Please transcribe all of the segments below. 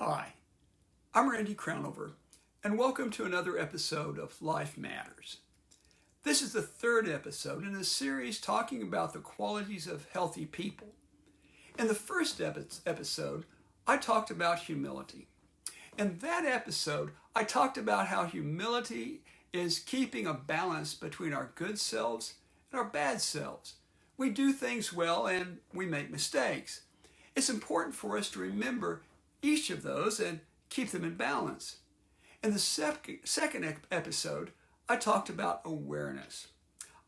Hi, I'm Randy Crownover, and welcome to another episode of Life Matters. This is the third episode in a series talking about the qualities of healthy people. In the first episode, I talked about humility. In that episode, I talked about how humility is keeping a balance between our good selves and our bad selves. We do things well and we make mistakes. It's important for us to remember each of those and keep them in balance. In the second episode, I talked about awareness.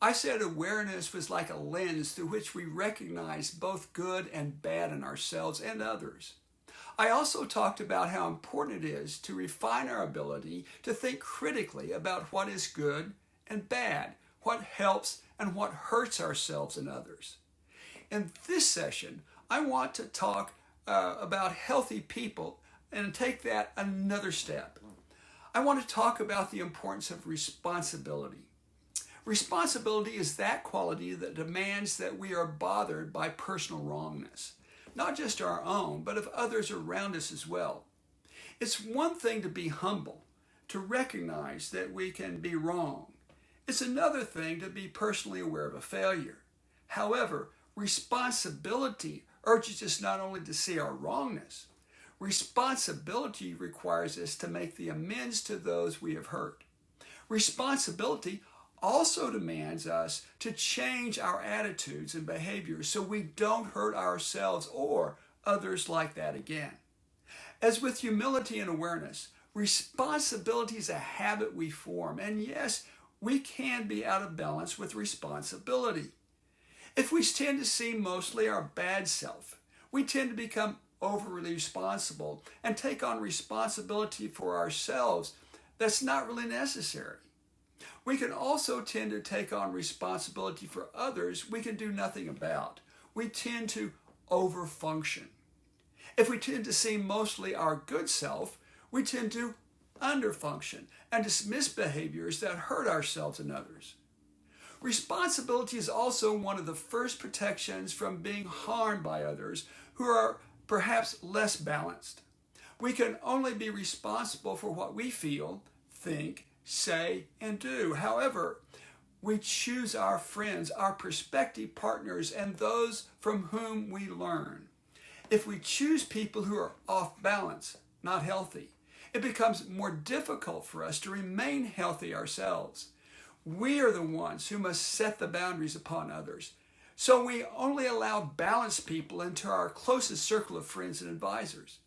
I said awareness was like a lens through which we recognize both good and bad in ourselves and others. I also talked about how important it is to refine our ability to think critically about what is good and bad, what helps and what hurts ourselves and others. In this session, I want to talk about healthy people and take that another step. I want to talk about the importance of responsibility. Responsibility is that quality that demands that we are bothered by personal wrongness, not just our own, but of others around us as well. It's one thing to be humble, to recognize that we can be wrong. It's another thing to be personally aware of a failure. However, responsibility urges us not only to see our wrongness. Responsibility requires us to make the amends to those we have hurt. Responsibility also demands us to change our attitudes and behaviors so we don't hurt ourselves or others like that again. As with humility and awareness, responsibility is a habit we form, and yes, we can be out of balance with responsibility. If we tend to see mostly our bad self, we tend to become overly responsible and take on responsibility for ourselves that's not really necessary. We can also tend to take on responsibility for others we can do nothing about. We tend to overfunction. If we tend to see mostly our good self, we tend to underfunction and dismiss behaviors that hurt ourselves and others. Responsibility is also one of the first protections from being harmed by others who are perhaps less balanced. We can only be responsible for what we feel, think, say, and do. However, we choose our friends, our prospective partners, and those from whom we learn. If we choose people who are off balance, not healthy, it becomes more difficult for us to remain healthy ourselves. We are the ones who must set the boundaries upon others. So we only allow balanced people into our closest circle of friends and advisors.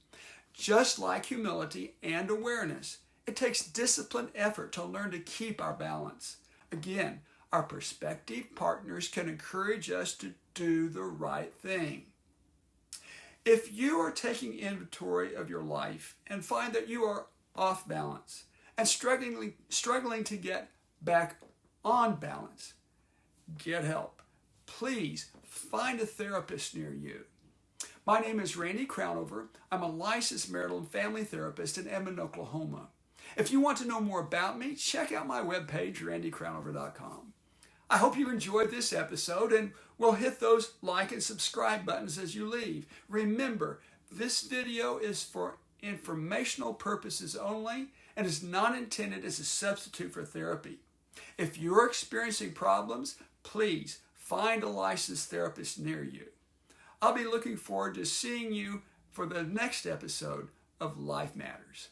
Just like humility and awareness, it takes disciplined effort to learn to keep our balance. Again, our prospective partners can encourage us to do the right thing. If you are taking inventory of your life and find that you are off balance and struggling to get back on balance, get help. Please find a therapist near you. My name is Randy Crownover. I'm a licensed marital and family therapist in Edmond, Oklahoma. If you want to know more about me, check out my webpage, randycrownover.com. I hope you enjoyed this episode and will hit those like and subscribe buttons as you leave. Remember, this video is for informational purposes only and is not intended as a substitute for therapy. If you're experiencing problems, please find a licensed therapist near you. I'll be looking forward to seeing you for the next episode of Life Matters.